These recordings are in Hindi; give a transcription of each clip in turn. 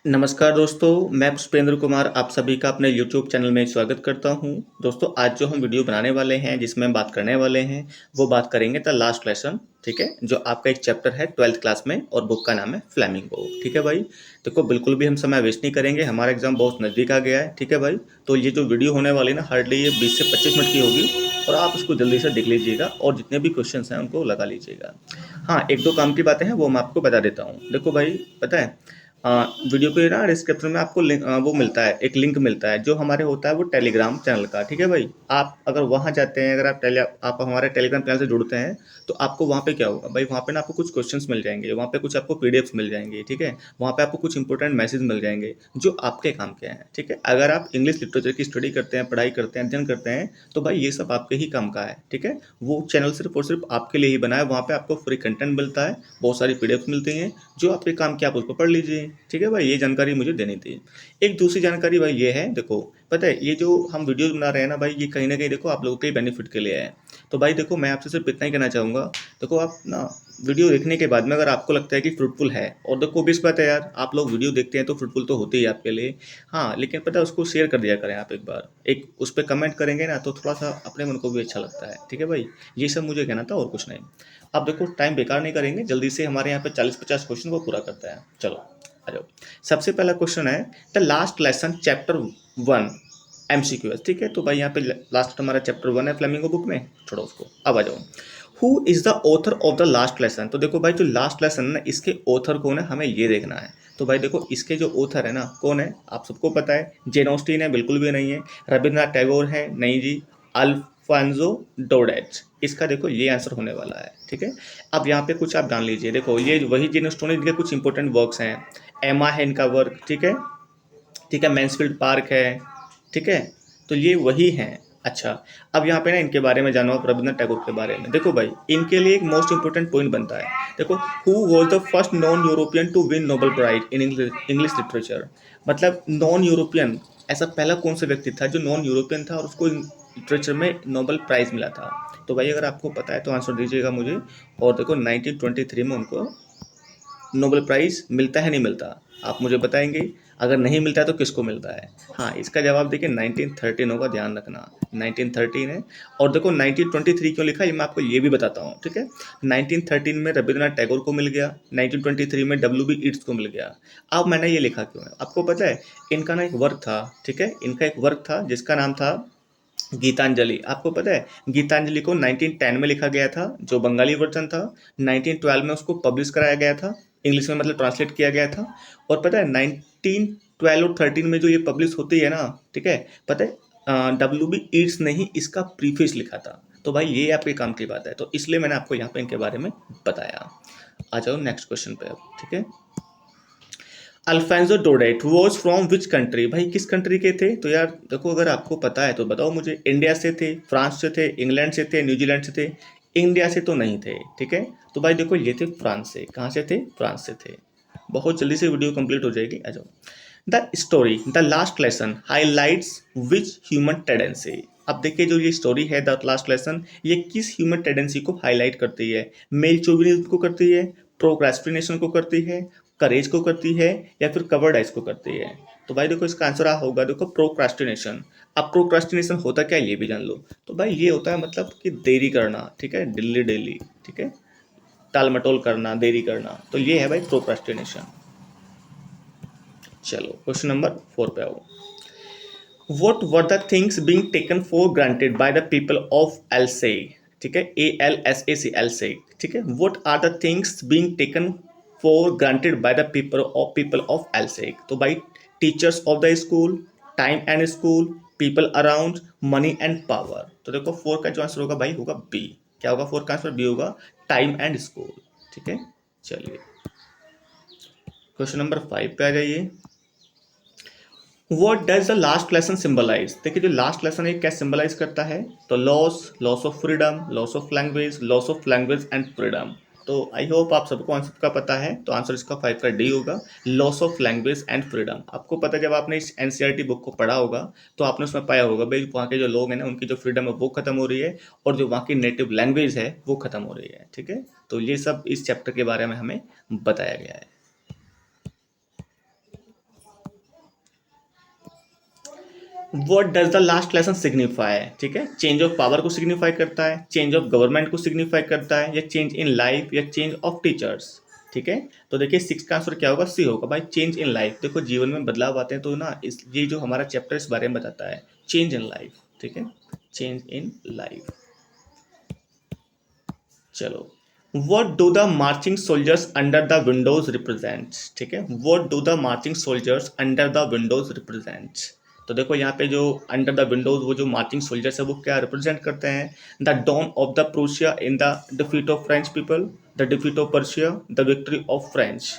नमस्कार दोस्तों, मैं पुष्पेंद्र कुमार आप सभी का अपने यूट्यूब चैनल में स्वागत करता हूं। दोस्तों, आज जो हम वीडियो बनाने वाले हैं, जिसमें हम बात करने वाले हैं, वो बात करेंगे द लास्ट लेसन। ठीक है, जो आपका एक चैप्टर है 12th क्लास में और बुक का नाम है फ्लेमिंगो। ठीक है भाई, देखो बिल्कुल भी हम समय वेस्ट नहीं करेंगे, हमारा एग्जाम बहुत नज़दीक आ गया है। ठीक है भाई, तो ये जो वीडियो होने वाली ना हार्डली ये 20 से 25 मिनट की होगी और आप इसको जल्दी से देख लीजिएगा और जितने भी क्वेश्चन हैं उनको लगा लीजिएगा। हाँ, एक दो काम की बातें हैं वो मैं आपको बता देता हूँ। देखो भाई, पता है वीडियो के ना डिस्क्रिप्शन में आपको वो मिलता है, एक लिंक मिलता है जो हमारे होता है वो टेलीग्राम चैनल का। ठीक है भाई, आप अगर वहाँ जाते हैं, अगर आप हमारे टेलीग्राम चैनल से जुड़ते हैं तो आपको वहाँ पे क्या होगा भाई, वहाँ पे ना आपको कुछ क्वेश्चंस मिल जाएंगे, वहाँ पे कुछ आपको पीडीएफ्स मिल जाएंगे। ठीक है, वहाँ पे आपको कुछ इंपॉर्टेंट मैसेज मिल जाएंगे जो आपके काम के हैं। ठीक है, अगर आप इंग्लिश लिटरेचर की स्टडी करते हैं, पढ़ाई करते हैं, अध्ययन करते हैं, तो भाई ये सब आपके ही काम का है। ठीक है, वो चैनल सिर्फ और सिर्फ आपके लिए ही बना है। वहाँ पे आपको फ्री कंटेंट मिलता है, बहुत सारी पीडीएफ मिलती हैं जो आपके काम की, आप उसको पढ़ लीजिए। ठीक है भाई, ये जानकारी मुझे देनी थी। एक दूसरी जानकारी भाई ये है, देखो पता है ये जो हम वीडियो बना रहे हैं ना भाई, ये कहीं ना कहीं देखो आप लोगों के बेनिफिट के लिए है। तो भाई देखो, मैं आपसे सिर्फ इतना ही कहना चाहूँगा, देखो आप ना वीडियो देखने के बाद में अगर आपको लगता है कि फ्रूटफुल है, और देखो भी इस बात है यार, आप लोग वीडियो देखते हैं तो फ्रूटफुल तो होती है आपके लिए। हाँ, लेकिन पता है उसको शेयर कर दिया करें आप, एक बार एक उस पर कमेंट करेंगे ना तो थोड़ा सा अपने मन को भी अच्छा लगता है। ठीक है भाई, ये सब मुझे कहना था और कुछ नहीं। अब देखो टाइम बेकार नहीं करेंगे, जल्दी से हमारे यहाँ पे 40-50 क्वेश्चन वो पूरा करता है। चलो आ जाओ। सबसे पहला क्वेश्चन है the last lesson chapter 1 MCQ. ठीक है, तो भाई यहाँ पे लास्ट हमारा चैप्टर 1 है फ्लेमिंगो बुक में, छोड़ो उसको, अब आ जाओ। Who is the author of the last lesson. तो देखो भाई, जो लास्ट लेसन है ना, इसके ऑथर कौन है हमें ये देखना है। तो भाई देखो, इसके जो ऑथर है ना कौन है आप सबको पता है, जेन ऑस्टिन है, बिल्कुल भी नहीं है। रविंद्रनाथ टैगोर है, नहीं जी। अल्फांजो डोडेट, इसका देखो ये आंसर होने वाला है। ठीक है, अब यहाँ पे कुछ आप जान लीजिए, देखो ये वही जेन ऑस्टिन है जिनके कुछ इंपॉर्टेंट वर्क्स हैं। एमा है इनका वर्क। ठीक है, ठीक है, मैंसफील्ड पार्क है। ठीक है, तो ये वही हैं। अच्छा, अब यहाँ पे ना इनके बारे में जानो आप, रविंद्रनाथ टैगोर के बारे में। देखो भाई, इनके लिए एक मोस्ट इंपॉर्टेंट पॉइंट बनता है। देखो, who was the first non European to win Nobel prize in English literature. मतलब नॉन यूरोपियन, ऐसा पहला कौन सा व्यक्ति था जो नॉन यूरोपियन था और उसको लिटरेचर में नोबेल प्राइज मिला था। तो भाई अगर आपको पता है तो आंसर दीजिएगा मुझे। और देखो 1923 में उनको नोबेल प्राइज़ मिलता है, नहीं मिलता, आप मुझे बताएंगे। अगर नहीं मिलता है तो किसको मिलता है। हाँ, इसका जवाब देखिए 1913 होगा, ध्यान रखना 1913 है। और देखो 1923 क्यों लिखा है ये मैं आपको ये भी बताता हूँ। ठीक है, 1913 में रविंद्रनाथ टैगोर को मिल गया, 1923 में डब्ल्यू बी ईट्स को मिल गया। अब मैंने ये लिखा क्यों है आपको पता है, इनका ना एक वर्क था। ठीक है, इनका एक वर्क था जिसका नाम था गीतांजलि। आपको पता है गीतांजलि को 1910 में लिखा गया था, जो बंगाली वर्जन था। 1912 में उसको पब्लिश कराया गया था, इंग्लिश में मतलब ट्रांसलेट किया गया था। और पता है 1912 और 13 में जो ये पब्लिश होती है ना, ठीक है, पता है डब्ल्यू बी ईट्स ने ही इसका प्रीफेस लिखा था। तो भाई ये आपके काम की बात है, तो इसलिए मैंने आपको यहाँ पे इनके बारे में बताया। आ जाओ नेक्स्ट क्वेश्चन पे अब। ठीक है, Alphonse Daudet was from which country. भाई किस कंट्री के थे, तो यार देखो अगर आपको पता है तो बताओ मुझे। इंडिया से थे, फ्रांस से थे, इंग्लैंड से थे, न्यूजीलैंड से थे। इंडिया से तो नहीं थे। ठीक है, तो भाई देखो ये थे फ्रांस से। कहाँ से थे, फ्रांस से थे। बहुत जल्दी से वीडियो कंप्लीट हो जाएगी, आ जाओ। The story the last lesson highlights which human tendency. अब देखिए जो ये स्टोरी है द लास्ट लेसन, ये किस ह्यूमन टेंडेंसी को हाईलाइट करती है। मेल चोविनिज्म को करती है, प्रोक्रेस्टिनेशन को करती है, करेज को करती है, या फिर कवर्डाइज को करती है। तो भाई देखो इसका आंसर होगा, देखो प्रोक्रास्टिनेशन। अब प्रोक्रास्टिनेशन होता क्या है ये भी जान लो। तो भाई ये होता है मतलब कि देरी करना। ठीक है, डिल्ली डेली। ठीक है, टाल मटोल करना, देरी करना, तो ये है भाई प्रोक्रास्टिनेशन। चलो क्वेश्चन नंबर 4 पे आओ। What were the things being taken for granted by the people of Alsace? ठीक है, ALSAC Alsace। ठीक है, what are the things being taken for granted by the people of Alsace? तो भाई teachers of the school, time and school, people around, money and power. तो देखो 4 का जो आंसर होगा भाई होगा बी। क्या होगा 4 का आंसर, बी होगा, टाइम एंड स्कूल। ठीक है, चलिए क्वेश्चन नंबर 5 पे आ जाइए। What does the last lesson symbolise. देखिए जो लास्ट लेसन है क्या सिंबलाइज करता है, तो loss, loss of freedom, loss of language, loss of language and freedom. तो आई होप आप सबको आंसर का पता है, तो आंसर इसका 5 का डी होगा, loss of language and freedom. आपको पता है जब आपने इस एनसीईआरटी बुक को पढ़ा होगा तो आपने उसमें पाया होगा भाई वहाँ के जो लोग हैं ना उनकी जो फ्रीडम है वो खत्म हो रही है, और जो वहाँ की नेटिव लैंग्वेज है वो खत्म हो रही है। ठीक है, तो ये सब इस चैप्टर के बारे में हमें बताया गया है। What does the last lesson signify, ठीक है, चेंज ऑफ पावर को सिग्निफाई करता है, चेंज ऑफ गवर्नमेंट को सिग्निफाई करता है, या चेंज इन लाइफ, या चेंज ऑफ टीचर्स, ठीक है। तो देखिए 6 का आंसर क्या होगा, सी होगा भाई, चेंज इन लाइफ। देखो जीवन में बदलाव आते हैं तो ना इस ये जो हमारा चैप्टर इस बारे में बताता है, चेंज इन लाइफ, ठीक है, चेंज इन लाइफ। चलो, what do the marching soldiers under the windows represent, ठीक है, what do the marching soldiers under the windows represent। तो देखो यहाँ पे जो अंडर द विंडोज वो जो मार्चिंग सोल्जर्स है वो क्या रिप्रेजेंट करते हैं, the dawn of the Prussia in the defeat of French people, the defeat of Persia, the victory of French.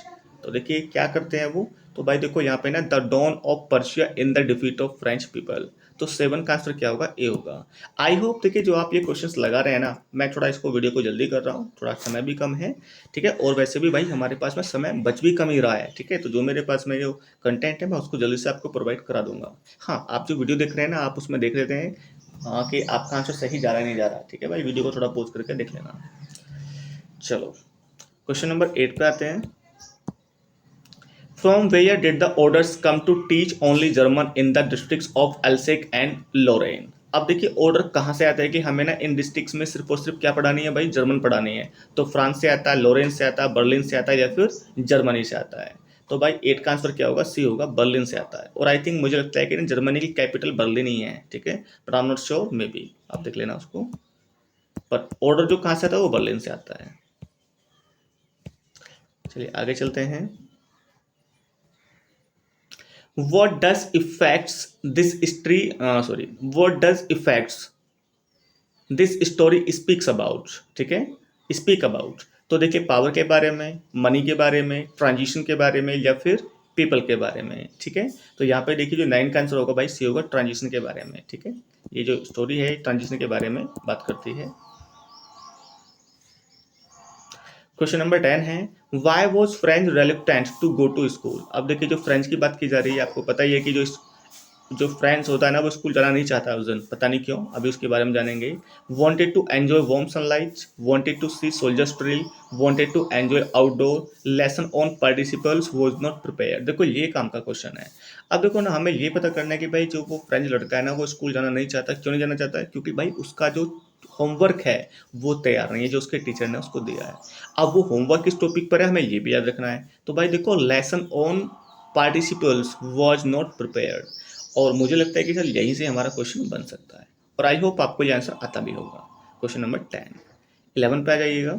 तो देखिए क्या करते हैं वो, तो भाई देखो यहाँ पे ना the dawn of Persia in the defeat of French people. तो 7 का आंसर क्या होगा, ए होगा। आई होप देखिए जो आप ये क्वेश्चंस लगा रहे हैं ना, मैं थोड़ा इसको वीडियो को जल्दी कर रहा हूँ, थोड़ा समय भी कम है, ठीक है, और वैसे भी भाई हमारे पास में समय बच भी कम ही रहा है, ठीक है। तो जो मेरे पास में जो कंटेंट है मैं उसको जल्दी से आपको प्रोवाइड करा दूंगा। हाँ, आप जो वीडियो देख रहे हैं ना, आप उसमें देख लेते हैं हाँ कि आपका आंसर सही जा रहा है नहीं जा रहा, ठीक है भाई, वीडियो को थोड़ा पॉज करके देख लेना। चलो क्वेश्चन नंबर 8 पे आते हैं। From where did the orders come to teach only German in the districts of Alsace and Lorraine? अब देखिए ऑर्डर कहाँ से आता है कि हमें ना इन डिस्ट्रिक्ट्स में सिर्फ और सिर्फ क्या पढ़ानी है भाई, जर्मन पढ़ानी है। तो फ्रांस से आता है, लोरेन से आता है, बर्लिन से आता है, या फिर जर्मनी से आता है। तो भाई 8 का आंसर क्या होगा, सी होगा, बर्लिन से आता है। और आई थिंक मुझे लगता है कि जर्मनी की कैपिटल बर्लिन ही है, ठीक है, but I am not sure, may be आप देख लेना उसको, पर ऑर्डर जो कहाँ से आता है वो बर्लिन से आता है। चलिए आगे चलते हैं। what does effects this history what does effects this story speaks about, ठीक है, speak about। तो देखिए पावर के बारे में, मनी के बारे में, ट्रांजिशन के बारे में, या फिर पीपल के बारे में, ठीक है। तो यहाँ पे देखिए जो 9 का आंसर होगा भाई सी होगा, ट्रांजिशन के बारे में, ठीक है। ये जो स्टोरी है ट्रांजिशन के बारे में बात करती है। क्वेश्चन नंबर 10 है, why was Franz reluctant to go to school. अब देखिए जो फ्रेंच की बात की जा रही है, आपको पता ही है कि जो फ्रेंच होता है ना वो स्कूल जाना नहीं चाहता उस दिन, पता नहीं क्यों, अभी उसके बारे में जानेंगे। Wanted to enjoy warm sunlight, wanted to see soldiers drill, wanted to enjoy outdoor, lesson on participles was not prepared. देखो ये काम का क्वेश्चन है। अब देखो ना हमें ये पता करना है कि भाई जो वो फ्रेंच लड़का है ना वो स्कूल जाना नहीं चाहता, क्यों नहीं जाना चाहता है, क्योंकि भाई उसका जो होमवर्क है वो तैयार नहीं है जो उसके टीचर ने उसको दिया है। अब वो होमवर्क किस टॉपिक पर है हमें ये भी याद रखना है। तो भाई देखो lesson on participles was not prepared, और मुझे लगता है कि सर यहीं से हमारा क्वेश्चन बन सकता है, और आई होप आपको ये आंसर आता भी होगा। Question number 10। 11 पे आ जाइएगा।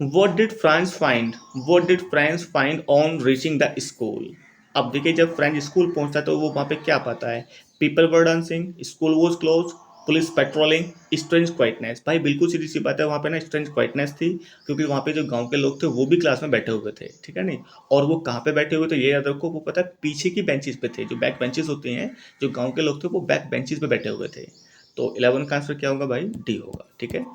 What did France find? What did France find on reaching the school? अब देखिए जब फ्रेंच स्कूल पहुंचता है तो वो वहाँ पे क्या पाता है, people were dancing, school was close, police patrolling, strange quietness. भाई बिल्कुल सीधी सी बात है, वहाँ पे ना स्ट्रेंज क्वाइटनेस थी, क्योंकि वहाँ पे जो गांव के लोग थे वो भी क्लास में बैठे हुए थे, ठीक है नहीं। और वो कहाँ पे बैठे हुए थे ये याद रखो, वो पता है पीछे की बेंचेस पे थे, जो बैक बेंचेस होती हैं, जो गाँव के लोग थे वो बैक बेंचेस पे बैठे हुए थे। तो 11 का आंसर क्या होगा भाई, डी होगा, ठीक है।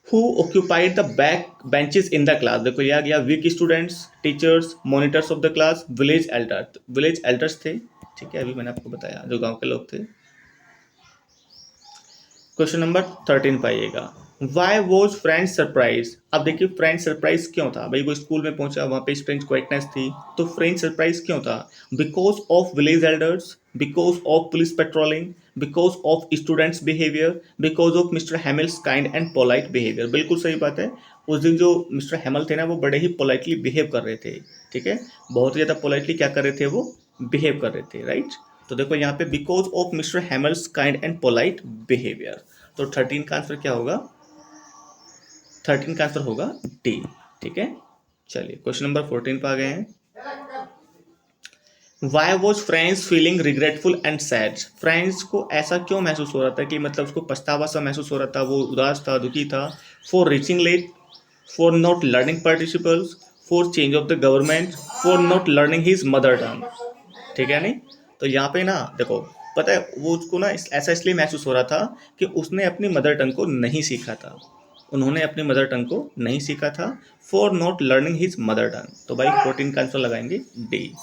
Who occupied the back benches in the class? देखो ये आ गया, weak students, teachers, monitors of the class, village elder. Village elders थे, ठीक है, अभी मैंने आपको बताया जो गांव के लोग थे। क्वेश्चन नंबर 13 पाइएगा। Why was Franz surprise. अब देखिए फ्रेंच सरप्राइज क्यों था भाई, वो स्कूल में पहुंचा वहां पे फ्रेंच क्वाइटनेस थी, तो फ्रेंच सरप्राइज क्यों था, because of village elders, because of police patrolling, because of students behaviour, because of mister Hamel's kind and polite behaviour. बिल्कुल सही बात है, उस दिन जो मिस्टर हेमल थे ना वो बड़े ही पोलाइटली बिहेव कर रहे थे, ठीक है, बहुत ही ज़्यादा पोलाइटली क्या कर रहे थे, वो बिहेव कर रहे थे, राइट। तो देखो यहाँ पे because of mister Hamel's kind and polite behaviour. तो 13 का आंसर क्या होगा, 13 का आंसर होगा डी, ठीक है। चलिए क्वेश्चन नंबर 14 पे आ गए हैं। Y was French feeling regretful and sad. French को ऐसा क्यों महसूस हो रहा था कि मतलब उसको पछतावा सा महसूस हो रहा था, वो उदास था, दुखी था। For reaching late, for not learning participles, for change of the government, for not learning his mother tongue, ठीक है नहीं। तो यहाँ पे ना देखो पता है वो उसको ना ऐसा इसलिए महसूस हो रहा था कि उसने अपनी मदर टंग को नहीं सीखा था, उन्होंने अपनी मदर टंग को नहीं सीखा था। For not learning his mother टंग। तो भाई 14 का आंसर लगाएंगे डी।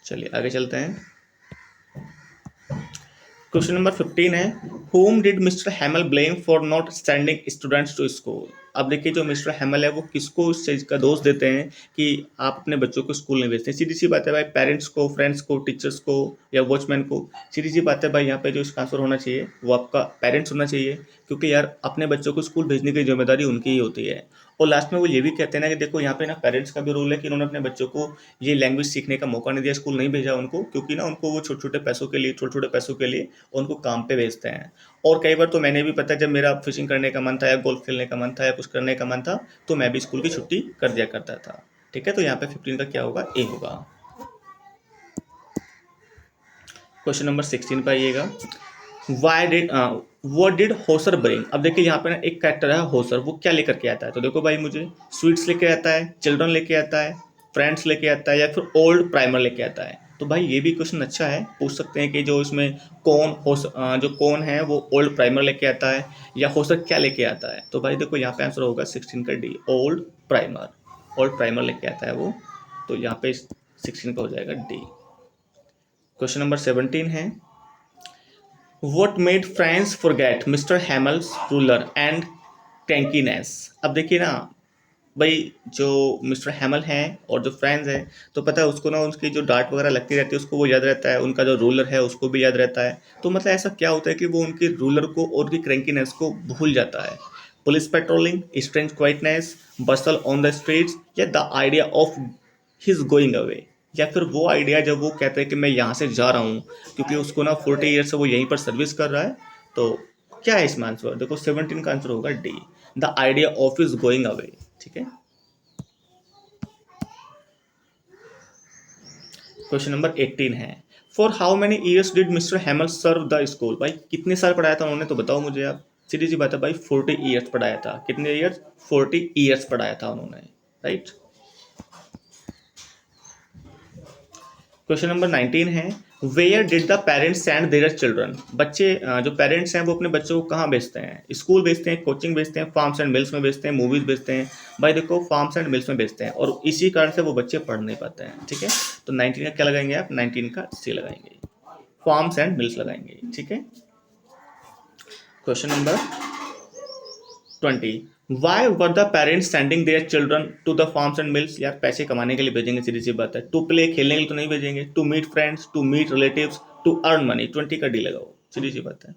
चलिए आगे चलते हैं। क्वेश्चन नंबर 15 है, whom did mister Hamel blame for not sending students to school. अब देखिए जो मिस्टर हैमल है वो किसको इस चीज़ का दोष देते हैं कि आप अपने बच्चों को स्कूल नहीं भेजते। सीधी सी बात है भाई, पेरेंट्स को, फ्रेंड्स को, टीचर्स को या वॉचमैन को, सीधी सी बात है भाई, यहाँ पे जो इसका आंसर होना चाहिए वो आपका पेरेंट्स होना चाहिए, क्योंकि यार अपने बच्चों को स्कूल भेजने की जिम्मेदारी उनकी ही होती है। और लास्ट में वो ये भी कहते हैं ना कि देखो यहाँ पे ना पेरेंट्स का भी रोल है कि उन्होंने अपने बच्चों को ये लैंग्वेज सीखने का मौका नहीं दिया, स्कूल नहीं भेजा उनको, क्योंकि ना उनको वो छोटे छोटे पैसों के लिए उनको काम पे भेजते हैं। और कई बार तो मैंने भी, पता है, जब मेरा फिशिंग करने का मन था या गोल्फ खेलने का मन था या कुछ करने का मन था, तो मैं भी स्कूल की छुट्टी कर दिया करता था। ठीक है, तो यहाँ पे 15 का क्या होगा, ए होगा। क्वेश्चन नंबर 16 पे आइएगा। Why did what did Hauser bring. अब देखिए यहाँ पे ना एक कैरेक्टर है होसर, वो क्या लेकर के आता है, तो देखो भाई मुझे स्वीट्स लेके आता है, चिल्ड्रन लेके आता है, फ्रेंड्स लेके आता है, या फिर ओल्ड प्राइमर लेके आता है। तो भाई ये भी क्वेश्चन अच्छा है, पूछ सकते हैं कि जो इसमें जो कौन है वो ओल्ड प्राइमर लेके आता है या होसर क्या लेके आता है। तो भाई देखो यहाँ पे आंसर होगा 16 का D, old primer. Old primer लेके आता है वो, तो यहाँ पे 16 का हो जाएगा डी। क्वेश्चन नंबर 17 है, What made France forget Mr. Hamill's ruler and crankiness। अब देखिए ना भाई, जो मिस्टर हैमल हैं और जो फ्रेंड्स हैं, तो पता है उसको ना उसकी जो डांट वगैरह लगती रहती है उसको वो याद रहता है, उनका जो रूलर है उसको भी याद रहता है। तो मतलब ऐसा क्या होता है कि वो उनके रूलर को और उनकी क्रैंकीनेस को भूल जाता है। Police patrolling, strange quietness, bustle on the streets, या the idea of his going away, या फिर वो आइडिया जब वो कहते हैं कि मैं यहाँ से जा रहा हूँ, क्योंकि उसको ना 40 ईयर से वो यहीं पर सर्विस कर रहा है। तो क्या है इसमें आंसर, देखो 17 का आंसर होगा D, the idea of his going away. ठीक है, क्वेश्चन नंबर 18 है, for how many years did mister Hamel serve the school. भाई कितने साल पढ़ाया था उन्होंने, तो बताओ मुझे आप। सीधी सी बात है भाई, 40 ईयर्स पढ़ाया था। कितने ईयर्स, 40 ईयर्स पढ़ाया था उन्होंने, राइट। क्वेश्चन नंबर 19 है, where did the parents send their children. बच्चे जो पेरेंट्स हैं वो अपने बच्चों को कहाँ भेजते हैं, स्कूल भेजते हैं, कोचिंग भेजते हैं, फार्म्स एंड मिल्स में भेजते हैं, मूवीज भेजते हैं। भाई देखो फार्म्स एंड मिल्स में भेजते हैं, और इसी कारण से वो बच्चे पढ़ नहीं पाते हैं। ठीक है, तो 19 का क्या लगाएंगे आप, 19 का सी लगाएंगे, फार्म्स एंड मिल्स लगाएंगे। ठीक है, question number 20, why were the parents sending their children to the farms and mills. यार पैसे कमाने के लिए भेजेंगे, सीधी सी बात है। टू प्ले, खेलने के लिए तो नहीं भेजेंगे। To meet friends, to meet relatives, to earn money. 20 का डी लगाओ, सीधी सी बात है।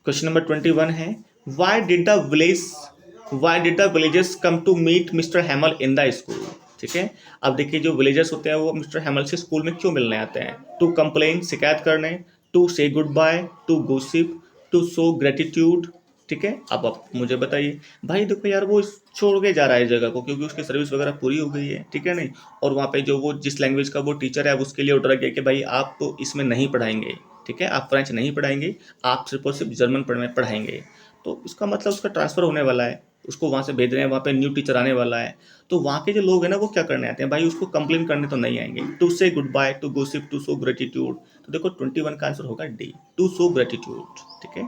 क्वेश्चन नंबर 21 है, why did the villagers come to meet mister Hamel in the school. ठीक है, अब देखिए जो विलेजर्स होते हैं वो मिस्टर हैमल से स्कूल में क्यों मिलने आते हैं, टू कंप्लेन, शिकायत करने, to say good bye, to gossip, to show gratitude. ठीक है, अब आप मुझे बताइए। भाई देखो यार, वो छोड़ के जा रहा है इस जगह को, क्योंकि उसकी सर्विस वगैरह पूरी हो गई है। ठीक है नहीं, और वहाँ पे जो वो जिस लैंग्वेज का वो टीचर है उसके लिए ऑर्डर किया कि भाई आप तो इसमें नहीं पढ़ाएंगे। ठीक है, आप फ्रेंच नहीं पढ़ाएंगे, आप सिर्फ और सिर्फ जर्मन पढ़ाएंगे। तो इसका मतलब उसका ट्रांसफ़र होने वाला है, उसको वहाँ से भेज रहे हैं, वहाँ पे न्यू टीचर आने वाला है। तो वहाँ के जो लोग हैं ना वो क्या करने आते हैं भाई, उसको कंप्लेन करने तो नहीं आएंगे। To say good bye, to gossip, to show gratitude. तो देखो 21 का आंसर होगा डी, टू शो ग्रेटिट्यूड। ठीक है,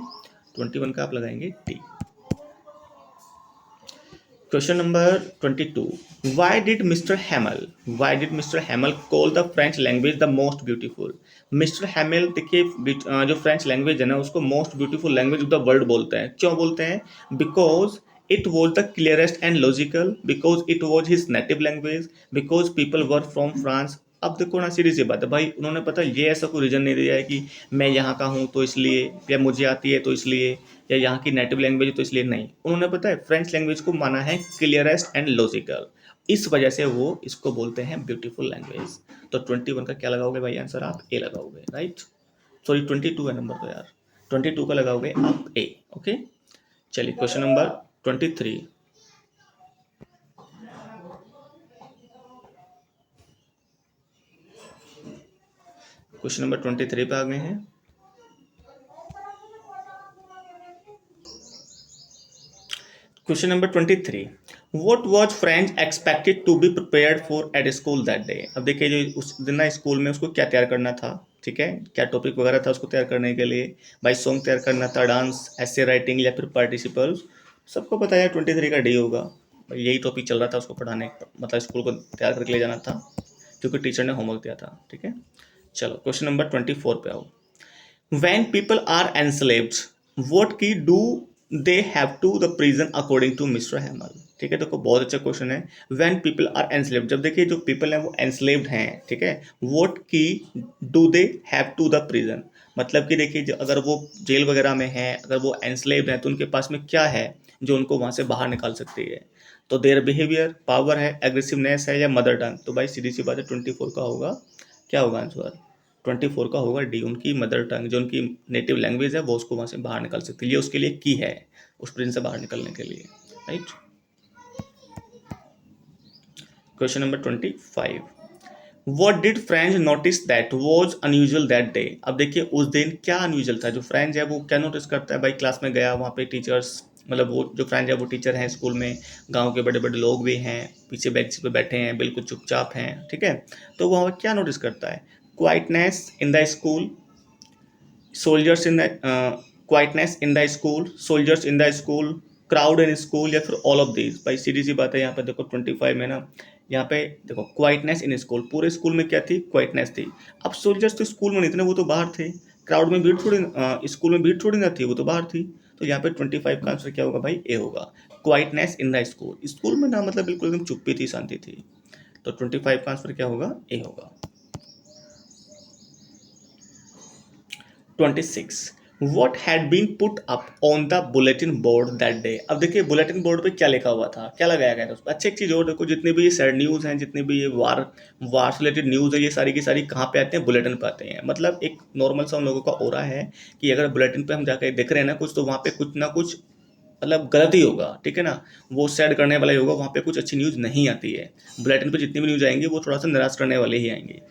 21 का आप लगाएंगे D. Question number 22, why did mister हैमल call the French language the most beautiful. Mister हैमल देखिए जो फ्रेंच लैंग्वेज है ना उसको most beautiful language of the world बोलते हैं। क्यों बोलते हैं, because it was the clearest and logical, because it was his native language, because people were from France. अब देखो ना, सीधी सी बात है भाई, उन्होंने पता ये ऐसा कोई रीज़न नहीं दिया है कि मैं यहाँ का हूँ तो इसलिए, या मुझे आती है तो इसलिए, या यहाँ की नेटिव लैंग्वेज है तो इसलिए। नहीं, उन्होंने पता है फ्रेंच लैंग्वेज को माना है क्लियरेस्ट एंड लॉजिकल, इस वजह से वो इसको बोलते हैं ब्यूटीफुल लैंग्वेज। तो 21 का क्या लगाओगे भाई आंसर, आप ए लगाओगे, राइट। सॉरी 22 है नंबर तो यार, 22 का लगाओगे आप ए। ओके, चलिए क्वेश्चन नंबर 23। क्वेश्चन नंबर 23 पे आ गए हैं। Question number 23, what was French expected to be prepared for at school that day. अब देखिए जो उस दिन ना स्कूल में उसको क्या तैयार करना था। ठीक है, क्या टॉपिक वगैरह था उसको तैयार करने के लिए, भाई सॉन्ग तैयार करना था, डांस, ऐसे राइटिंग, या फिर पार्टिसिपल्स। सबको पता है 23 का डी होगा, यही टॉपिक चल रहा था उसको पढ़ाने, मतलब स्कूल को तैयार करके ले जाना था, क्योंकि टीचर ने होमवर्क दिया था। ठीक है, चलो क्वेश्चन नंबर 24 पे आओ। When people are enslaved, what key do they have to the prison according to mister Hamel. ठीक है, देखो बहुत अच्छा क्वेश्चन है। व्हेन पीपल आर एनस्लेव्ड, जब देखिए जो पीपल हैं वो एनस्लेव्ड हैं, ठीक है, what key do they have to the prison, मतलब कि देखिए अगर वो जेल वगैरह में है, अगर वो एनस्लेव्ड है तो उनके पास में क्या है जो उनको वहां से बाहर निकाल सकती है। तो देयर बिहेवियर, पावर है, एग्रेसिवनेस है, या मदर टंग। तो भाई सीधी सी बात है 24 का होगा, क्या होगा आंसर, 24 का होगा डी, उनकी मदर टंग जो उनकी नेटिव लैंग्वेज है वो उसको वहां से बाहर निकाल सकती है, ये उसके लिए की है उस प्रिजन से बाहर निकलने के लिए। Right. Question number 25, what did French notice that was unusual that day. अब देखिए उस दिन क्या अनयूजल था, जो फ्रेंच है वो क्या नोटिस करता है भाई, क्लास में गया, वहाँ पे टीचर्स, मतलब वो जो फ्रेंच है वो टीचर हैं स्कूल में, गांव के बड़े बड़े लोग भी हैं, पीछे बेंच पे बैठे हैं, बिल्कुल चुपचाप हैं, ठीक है। तो वहाँ पर क्या नोटिस करता है, quietness in the school, soldiers in the quietness in the school, soldiers in the school, crowd in school, या फिर ऑल ऑफ दीज। भाई सीधी सी बात है, यहाँ पे देखो 25 में ना, यहाँ पे देखो क्वाइटनेस इन स्कूल, पूरे स्कूल में क्या थी, क्वाइटनेस थी। अब सोल्जर्स तो स्कूल में नहीं थे ना, वो तो बाहर थे, क्राउड में भीड़ थोड़ी स्कूल में भीड़ थोड़ी ना थी, वो तो बाहर थी। तो यहाँ पे 25 का आंसर क्या होगा भाई, ए होगा। Quietness in the school, school में ना मतलब बिल्कुल एकदम चुप्पी थी, शांति थी। तो 25 का आंसर क्या होगा, ए होगा। 26, what had been put up on the bulletin board that day। अब देखिए बुलेटिन बोर्ड पे क्या लिखा हुआ था, क्या लगाया गया था उस पर। अच्छी एक चीज़ और देखो, जितनी भी ये सैड न्यूज़ हैं, जितनी भी ये वार से रिलेटेड न्यूज़ है, ये सारी की सारी कहाँ पे आते हैं, बुलेटिन पे आते हैं। मतलब एक नॉर्मल सा उन लोगों का हो रहा है कि अगर बुलेटिन पे हम जाकर देख रहे हैं ना कुछ, तो वहाँ पे कुछ ना कुछ मतलब गलत ही होगा, ठीक है ना, वो सैड करने वाला ही होगा, वहाँ पे कुछ अच्छी न्यूज़ नहीं आती है। बुलेटिन पे जितनी भी न्यूज़ आएंगी वो थोड़ा सा निराश करने वाले ही आएंगे।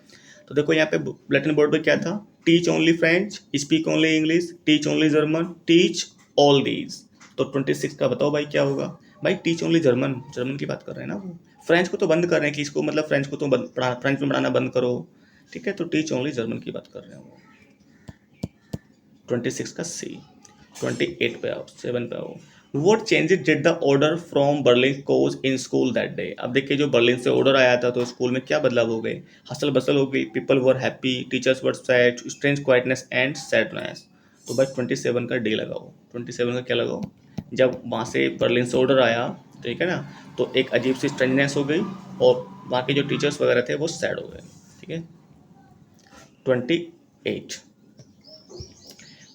तो देखो यहाँ पे बुलेटिन बोर्ड पे क्या था, teach only French, speak only English, teach only German, teach all these. तो 26 का बताओ भाई क्या होगा। भाई टीच ओनली जर्मन, जर्मन की बात कर रहे हैं ना वो, फ्रेंच को तो बंद कर रहे हैं कि इसको मतलब फ्रेंच को तो फ्रेंच में पढ़ाना बंद करो, ठीक है। तो टीच ओनली जर्मन की बात कर रहे हैं वो। 26 का सी। 28 पे आओ, 7 पे आओ। What changes did the order from Berlin cause in school that day. अब देखिए जो बर्लिन से ऑर्डर आया था तो स्कूल में क्या बदलाव हो गए, हसल बसल हो गई, people were happy, teachers were sad, strange quietness and sadness. तो भाई 27 का डी लगाओ। 27 का क्या लगाओ, जब वहाँ से बर्लिन से ऑर्डर आया, ठीक है ना, तो एक अजीब सी स्ट्रेंजनेस हो गई और वहाँ के जो टीचर्स वगैरह थे वो सैड हो गए, ठीक है। 28,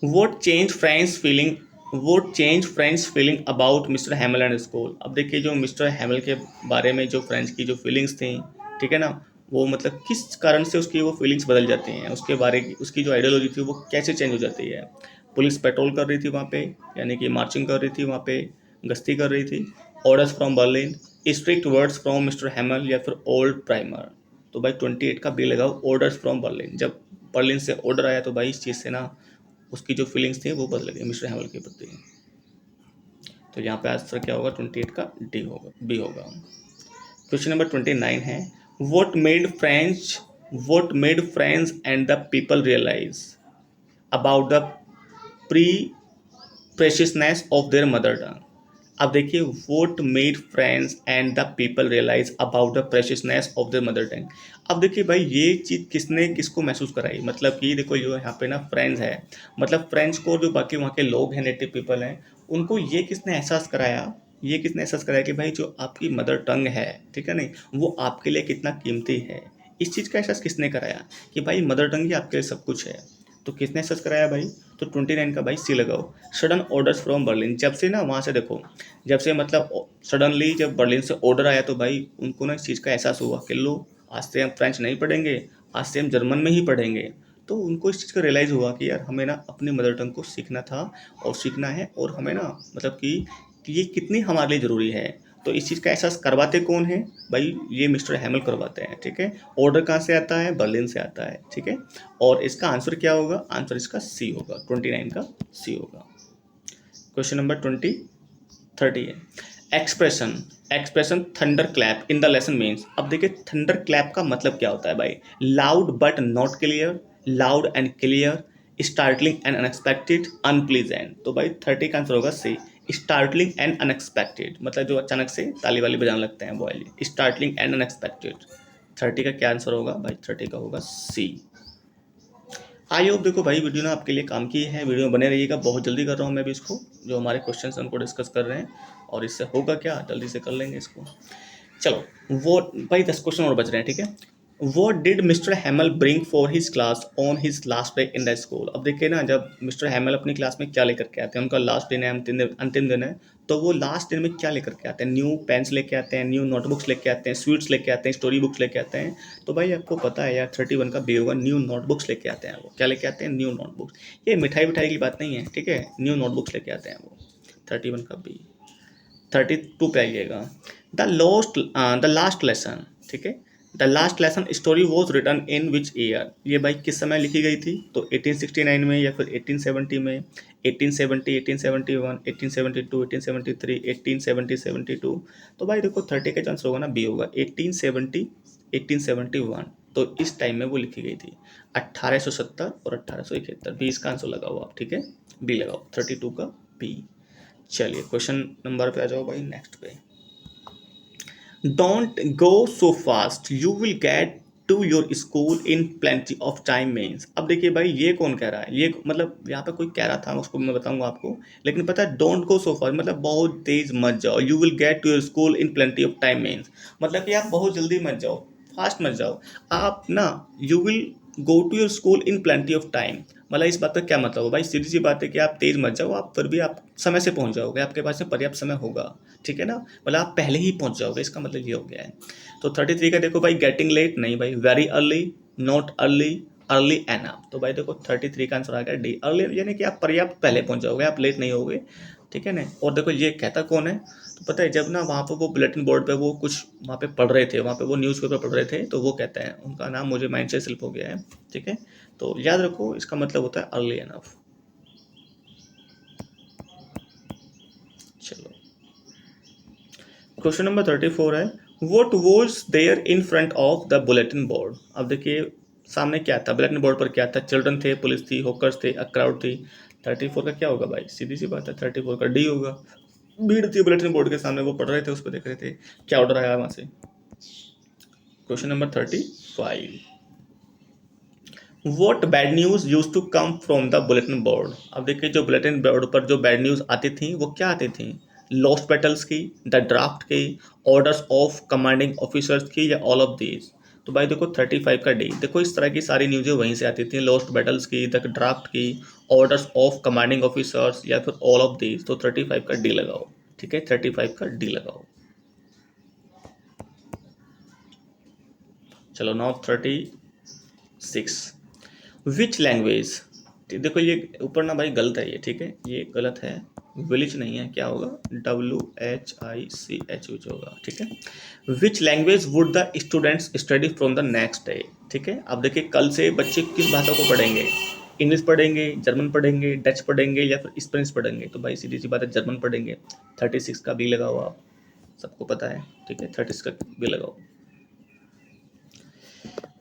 vote change friends feeling, vote change friends feeling about mister हैमल and school. अब देखिए जो मिस्टर हैमल के बारे में जो फ्रेंड्स की जो फीलिंग्स थी, ठीक है ना, वो मतलब किस कारण से उसकी वो फीलिंग्स बदल जाती हैं, उसके बारे की उसकी जो आइडियोलॉजी थी वो कैसे चेंज हो जाती है। पुलिस पेट्रोल कर रही थी वहाँ पे, यानी कि मार्चिंग कर रही थी वहाँ पे, गश्ती कर रही थी, orders from Berlin, strict words from mister हैमल, या फिर ओल्ड प्राइमर। तो भाई 28 का बी लगाओ, ऑर्डर्स फ्रॉम बर्लिन। जब बर्लिन से ऑर्डर आया तो भाई इस चीज़ से ना उसकी जो फीलिंग्स थी वो बदल गई मिस्टर हैमल के प्रति। तो यहाँ पे आंसर क्या होगा, 28 का डी होगा, बी होगा। क्वेश्चन नंबर 29 है, what made Franz and the people realise about the pre preciousness of their mother tongue. अब देखिए what made Franz and the people realise about the preciousness of the mother tongue. अब देखिए भाई ये चीज़ किसने किसको महसूस कराई, मतलब कि देखो जो यहाँ पे ना फ्रेंड्स है, मतलब फ्रेंड्स को जो बाकी वहाँ के लोग हैं, नेटिव पीपल हैं, उनको ये किसने एहसास कराया, ये किसने एहसास कराया कि भाई जो आपकी मदर टंग है, ठीक है नहीं, वो आपके लिए कितना कीमती है। इस चीज़ का एहसास किसने कराया कि भाई मदर टंग ही आपके लिए सब कुछ है। तो किसने एहसास कराया भाई, तो 29 का भाई सी लगाओ। सडन ऑर्डर्स फ्रॉम बर्लिन, जब से ना वहाँ से देखो, जब से मतलब सडनली जब बर्लिन से ऑर्डर आया तो भाई उनको ना इस चीज़ का एहसास हुआ कि लो आज से हम फ्रेंच नहीं पढ़ेंगे, आज से हम जर्मन में ही पढ़ेंगे। तो उनको इस चीज़ का रियलाइज़ हुआ कि यार हमें ना अपनी मदर टंग को सीखना था और सीखना है, और हमें ना मतलब कि ये कितनी हमारे लिए ज़रूरी है। तो इस चीज़ का एहसास करवाते कौन है भाई, ये मिस्टर हैमल करवाते हैं, ठीक है। ऑर्डर कहाँ से आता है, बर्लिन से आता है, ठीक है। और इसका आंसर क्या होगा, आंसर इसका सी होगा, 29 का सी होगा। क्वेश्चन नंबर 30 है, expression expression thunder clap in the lesson means. अब देखिए थंडर क्लैप का मतलब क्या होता है भाई, loud but not clear, loud and clear, startling and unexpected, unpleasant. तो भाई 30 का आंसर होगा सी, स्टार्टलिंग एंड अनएक्सपेक्टेड, मतलब जो अचानक से ताली वाली बजाने लगते हैं वो वाली, स्टार्टलिंग एंड अनएक्सपेक्टेड। 30 का क्या आंसर होगा भाई, 30 का होगा सी। आई होप देखो भाई वीडियो ना आपके लिए काम की है, वीडियो में बने रहिएगा, बहुत जल्दी कर रहा हूँ मैं भी इसको, जो हमारे क्वेश्चन हैं उनको डिस्कस कर रहे हैं और इससे होगा क्या, जल्दी से कर लेंगे इसको। चलो, वो भाई 10 क्वेश्चन और बच रहे हैं, ठीक है। What did mister हैमल bring for his class on his last day in the school. अब देखिए ना, जब मिस्टर हैमल अपनी क्लास में क्या लेकर के आते हैं, उनका लास्ट दिन है, अंतिम दिन है, तो वो लास्ट दिन में क्या लेकर के आते हैं, न्यू पेन्स लेके आते हैं, न्यू नोटबुक्स लेके आते हैं, स्वीट्स लेके आते हैं, स्टोरी बुक्स लेके आते हैं। तो भाई आपको पता है यार 31 का बी होगा, न्यू नोटबुक्स लेके आते हैं। वो क्या लेके आते हैं, न्यू नोटबुक्स। ये मिठाई विठाई की बात नहीं है, ठीक है, न्यू नोटबुक्स लेके आते हैं वो। 31 का बी। 32 पे आइएगा। द लास्ट लेसन, ठीक है। The last lesson story was written in which year. ये भाई किस समय लिखी गई थी, तो 1869 में या फिर 1870 में, 1870, 1871, 1872, 1873, 1870, 72। तो भाई देखो 30 का चांस होगा ना, बी होगा 1870, 1871। तो इस टाइम में वो लिखी गई थी 1870 और 1871, बी इसका आंसर लगाओ आप, ठीक है, बी लगाओ 32 का बी। चलिए क्वेश्चन नंबर पे आ जाओ भाई, नेक्स्ट पे। Don't go so fast, you will get to your school in plenty of time means. अब देखिए भाई ये कौन कह रहा है, ये मतलब यहाँ पे कोई कह रहा था, उसको मैं बताऊंगा आपको, लेकिन पता है डोंट गो सो फास्ट मतलब बहुत तेज मत जाओ, you will get to your school in plenty of time means मतलब कि आप बहुत जल्दी मत जाओ, फास्ट मत जाओ आप ना, you will go to your school in plenty of time. मतलब इस बात का क्या मतलब है भाई, सीधी सी बात है कि आप तेज मत जाओ, आप फिर भी आप समय से पहुंच जाओगे, आपके पास में पर्याप्त समय होगा, ठीक है ना, मतलब आप पहले ही पहुंच जाओगे, इसका मतलब ये हो गया है। तो 33 का देखो भाई, गेटिंग लेट नहीं भाई, very early, not early, early enough. तो भाई देखो 33 का आंसर आ गया डी, अर्ली यानी कि आप पर्याप्त पहले पहुंच जाओगे, आप लेट नहीं होगे, ठीक है ना। और देखो ये कहता कौन है, तो पता है जब ना वहाँ पर वो बुलेटिन बोर्ड पे वो कुछ वहाँ पे पढ़ रहे थे, वहाँ पे वो न्यूज़पेपर पढ़ रहे थे, तो वो कहते हैं, उनका नाम मुझे माइंड से स्लिप हो गया है, ठीक है। तो याद रखो इसका मतलब होता है अर्ली एनफ। चलो क्वेश्चन नंबर 34 है, what was there in front of the bulletin board. अब देखिए सामने क्या था, बुलेटिन बोर्ड पर क्या था, चिल्ड्रन थे, पुलिस थी, हॉकर्स थे, अ क्राउड थी। 34 का क्या होगा भाई, सीधी सी बात है 34 का डी होगा, भीड़ थी बुलेटिन बोर्ड के सामने, वो पढ़ रहे थे, उस पर देख रहे थे क्या ऑर्डर आया वहां से। Question number 35, what bad news used to come from the bulletin board. अब देखिए जो बुलेटिन बोर्ड पर जो बैड न्यूज आती थी वो क्या आती थी, लॉस्ट बैटल्स की, द ड्राफ्ट की, ऑर्डर्स ऑफ कमांडिंग ऑफिसर्स की, या ऑल ऑफ दीज। तो भाई देखो 35 का डी, देखो इस तरह की सारी न्यूज़ें वहीं से आती थी, लॉस्ट बैटल्स की, द ड्राफ्ट की, ऑर्डर्स ऑफ कमांडिंग ऑफिसर्स, या फिर ऑल ऑफ दीज। तो 35 का डी लगाओ, ठीक है, 35 का डी लगाओ। चलो नाउ 36, विच लैंग्वेज। देखो ये ऊपर ना भाई गलत है ये, ठीक है, ये गलत है, विच नहीं है, क्या होगा, WHICH विच होगा, ठीक है। Which language would the students study from the next day. ठीक है, अब देखिए कल से बच्चे किस भाषा को पढ़ेंगे, इंग्लिश पढ़ेंगे, जर्मन पढ़ेंगे, डच पढ़ेंगे, या फिर स्पेनिश पढ़ेंगे। तो भाई सीधी सी बात है जर्मन पढ़ेंगे। 36 का बी लगाओ आप, सबको पता है, ठीक है, 36 का बी लगाओ।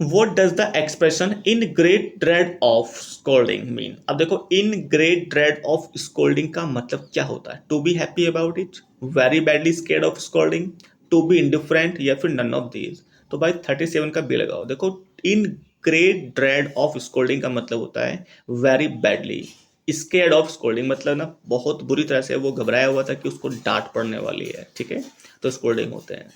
What does the expression in great dread of scolding mean? अब देखो in great dread of scolding का मतलब क्या होता है, to be happy about it, very badly scared of scolding, to be indifferent, या फिर none of these। तो भाई 37 का बी लगाओ। देखो in great dread of scolding का मतलब होता है very badly scared of scolding, मतलब ना बहुत बुरी तरह से वो घबराया हुआ था कि उसको डांट पड़ने वाली है, ठीक है, तो स्कोल्डिंग होते हैं।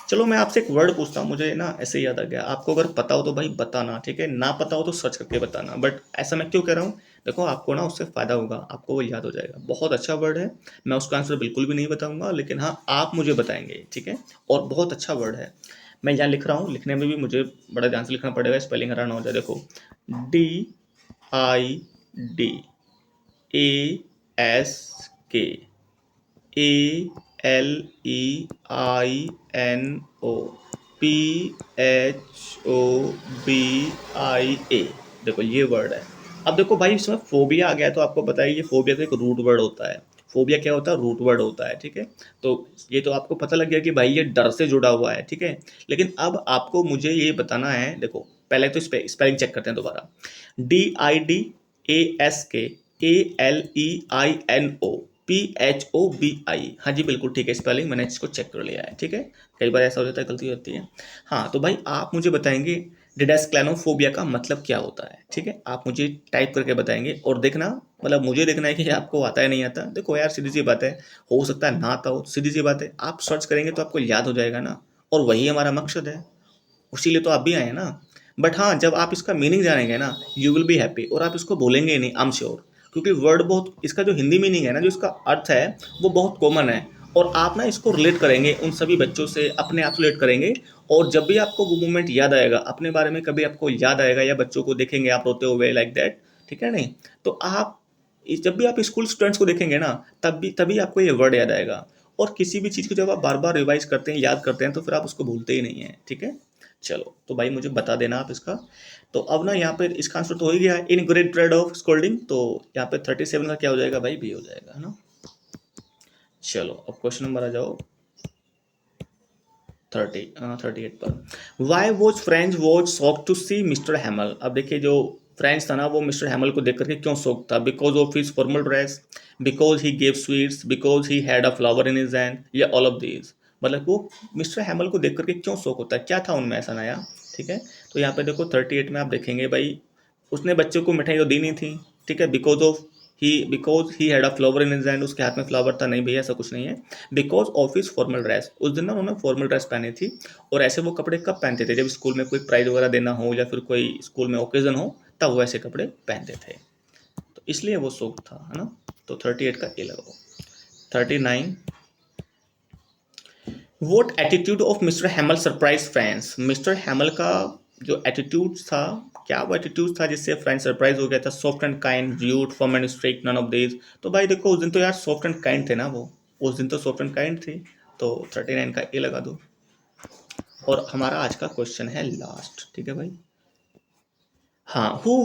चलो मैं आपसे एक वर्ड पूछता हूँ, मुझे ना ऐसे याद आ गया, आपको अगर पता हो तो भाई बताना, ठीक है, ना पता हो तो सर्च करके बताना, बट ऐसा मैं क्यों कह रहा हूँ, देखो आपको ना उससे फ़ायदा होगा, आपको वो याद हो जाएगा। बहुत अच्छा वर्ड है, मैं उसका आंसर बिल्कुल भी नहीं बताऊंगा, लेकिन हाँ आप मुझे बताएंगे, ठीक है, और बहुत अच्छा वर्ड है। मैं यहाँ लिख रहा हूँ, लिखने में भी मुझे बड़ा ध्यान से लिखना पड़ेगा, स्पेलिंग हराना हो जाए। देखो DIASKALINO देखो ये वर्ड है। अब देखो भाई इसमें फोबिया आ गया, तो आपको पता है ये फोबिया तो एक रूट वर्ड होता है। फोबिया क्या होता है, रूट वर्ड होता है, ठीक है। तो ये तो आपको पता लग गया कि भाई ये डर से जुड़ा हुआ है, ठीक है। लेकिन अब आपको मुझे ये बताना है, देखो पहले तो स्पेलिंग चेक करते हैं दोबारा। DIDASKALEINOPHOBI, हाँ जी बिल्कुल ठीक है स्पेलिंग, मैंने इसको चेक कर लिया है, ठीक है। कई बार ऐसा हो जाता है, गलती होती है। हाँ तो भाई आप मुझे बताएंगे डिडैस्क्लेनोफोबिया का मतलब क्या होता है, ठीक है, आप मुझे टाइप करके बताएंगे। और देखना, मतलब मुझे देखना है कि आपको आता है नहीं आता। देखो यार, सीधी सी बात है, हो सकता है ना आता हो, सीधी सी बात है, आप सर्च करेंगे तो आपको याद हो जाएगा ना, और वही हमारा मकसद है, उसीलिए तो आप भी आए हैं ना। बट हाँ, जब आप इसका मीनिंग जानेंगे ना, यू विल बी हैप्पी, और आप इसको भूलेंगे ही नहीं, आई एम श्योर। क्योंकि वर्ड बहुत, इसका जो हिंदी मीनिंग है ना, जो इसका अर्थ है, वो बहुत कॉमन है। और आप ना इसको रिलेट करेंगे उन सभी बच्चों से, अपने आप रिलेट करेंगे। और जब भी आपको वो मोमेंट याद आएगा, अपने बारे में कभी आपको याद आएगा, या बच्चों को देखेंगे आप रोते हुए लाइक दैट, ठीक है नहीं, तो आप जब भी आप स्कूल स्टूडेंट्स को देखेंगे ना, तभी तभी आपको ये वर्ड याद आएगा। और किसी भी चीज़ को जब आप बार बार रिवाइज करते हैं, याद करते हैं, तो फिर आप उसको भूलते ही नहीं हैं, ठीक है। चलो, तो भाई मुझे बता देना आप इसका। तो अब ना यहाँ पे इसका आंसर तो हो ही गया, in great dread of scolding, तो यहाँ पे 37 का क्या हो जाएगा भाई, बी हो जाएगा, है ना। चलो, अब क्वेश्चन नंबर आ जाओ 38 पर। Why was French was shock to see mister Hamel. अब देखिए, जो फ्रेंच था ना, वो मिस्टर हैमल को देख करके क्यों शॉक था, because of his formal dress, because he gave sweets, because he had a flower in his hand, या ऑल ऑफ दीज। मतलब वो मिस्टर हैमल को देख करके क्यों शॉक होता है, क्या था उनमें ऐसा नया, ठीक है। तो यहाँ पे देखो 38 में आप देखेंगे भाई, उसने बच्चों को मिठाई तो दी नहीं थी, ठीक है, because he had a flower in his hand, उसके हाथ में फ्लावर था, नहीं भैया ऐसा कुछ नहीं है। Because of his formal dress, उस दिन ना उन्होंने फॉर्मल ड्रेस पहनी थी। और ऐसे वो कपड़े कब पहनते थे, जब स्कूल में कोई प्राइज वगैरह देना हो, या फिर कोई स्कूल में ओकेजन हो, तब वो ऐसे कपड़े पहनते थे, तो इसलिए वो शौक था, है ना। तो 38 का ए लगाओ। 39, vote attitude of mister हैमल surprise friends. Mister हैमल का जो एटीट्यूड था, क्या वो एटीट्यूड था जिससे फ्रेंड सरप्राइज हो गया था, soft and kind, rude, firm and strict, none of this. तो भाई देखो, उस दिन तो यार सॉफ्ट एंड काइंड थे ना वो, उस दिन तो सॉफ्ट एंड काइंड थे। तो 39 का ए लगा दो। और हमारा आज का क्वेश्चन है लास्ट, ठीक है भाई। हाँ, who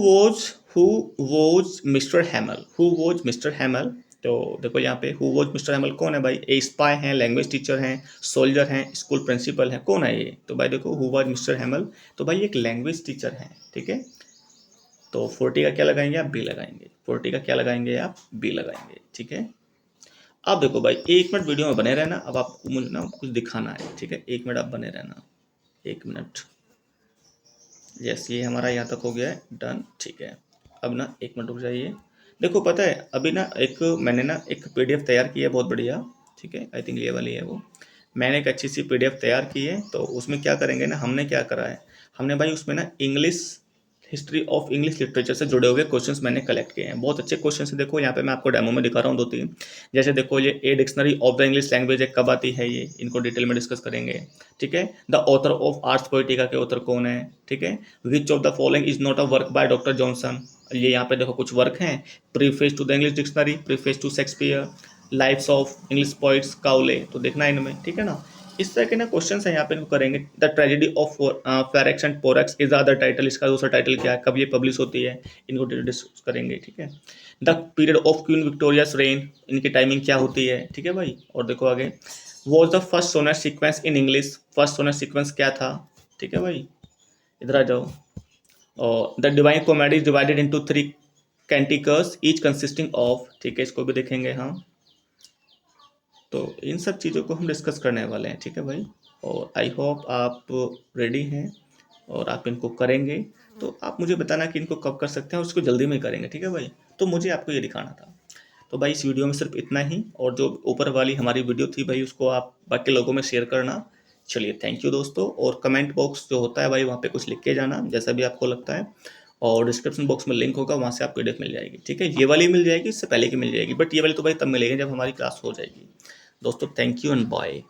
was mister हैमल, who was mister हैमल। तो देखो यहाँ पे हु वॉज मिस्टर हैमल कौन है भाई, ए स्पाई हैं, लैंग्वेज टीचर हैं, सोल्जर हैं, स्कूल प्रिंसिपल हैं, कौन है ये। तो भाई देखो, हु वॉज मिस्टर हैमल, तो भाई एक लैंग्वेज टीचर हैं, ठीक है। तो 40 का क्या लगाएंगे आप, बी लगाएंगे। 40 का क्या लगाएंगे आप, बी लगाएंगे, ठीक है। अब देखो भाई, 1 मिनट वीडियो में बने रहना, अब आपको मुझे ना कुछ दिखाना है, ठीक है, 1 मिनट आप बने रहना, 1 मिनट। यस, ये हमारा यहाँ तक हो गया है, डन, ठीक है। अब ना 1 मिनट रुक जाइए। देखो पता है, अभी ना मैंने ना एक पीडीएफ तैयार की है, बहुत बढ़िया, ठीक है, आई थिंक ये वाली है वो। मैंने एक अच्छी सी पीडीएफ तैयार की है, तो उसमें क्या करेंगे ना, हमने क्या करा है, हमने भाई उसमें ना English history of English literature से जुड़े हुए क्वेश्चंस मैंने कलेक्ट किए हैं, बहुत अच्छे क्वेश्चन है। देखो यहाँ पे मैं आपको डेमो में दिखा रहा हूँ 2-3। जैसे देखो, ये a dictionary of the English language है, कब आती है ये, इनको डिटेल में डिस्कस करेंगे, ठीक है। The author of Arts Poetica के ऑथर कौन है, ठीक है। Which of the following is not a work by doctor Johnson. ये यहाँ पे देखो कुछ वर्क हैं, preface to the English dictionary, preface to Shakespeare, lives of English poets Cowley, तो देखना इनमें, ठीक है ना। इस तरह के ना क्वेश्चन है, यहाँ पे इनको करेंगे। The tragedy of Ferrex and Porrex is other title, इसका दूसरा टाइटल क्या है, कब ये पब्लिश होती है, इनको डिस्कस करेंगे, ठीक है। The period of Queen Victoria's reign, इनकी टाइमिंग क्या होती है, ठीक है भाई। और देखो आगे, was the first sonnet sequence in English, first sonnet sequence क्या था, ठीक है भाई। इधर आ जाओ। और the Divine Comedy is divided into 3 canticles each consisting of, ठीक है, इसको भी देखेंगे हम। तो इन सब चीज़ों को हम डिस्कस करने वाले हैं, ठीक है भाई। और आई होप आप रेडी हैं और आप इनको करेंगे। तो आप मुझे बताना कि इनको कब कर सकते हैं, और उसको जल्दी में करेंगे, ठीक है भाई। तो मुझे आपको ये दिखाना था। तो भाई इस वीडियो में सिर्फ इतना ही, और जो ऊपर वाली हमारी वीडियो थी भाई, उसको आप बाकी लोगों में शेयर करना। चलिए, थैंक यू दोस्तों। और कमेंट बॉक्स जो होता है भाई, वहाँ पे कुछ लिख के जाना जैसा भी आपको लगता है। और डिस्क्रिप्शन बॉक्स में लिंक होगा, वहाँ से आप पीडीएफ मिल जाएगी, ठीक है। ये वाली मिल जाएगी, इससे पहले की मिल जाएगी, बट ये वाली तो भाई तब मिलेगी जब हमारी क्लास हो जाएगी। दोस्तों, थैंक यू एंड बाय।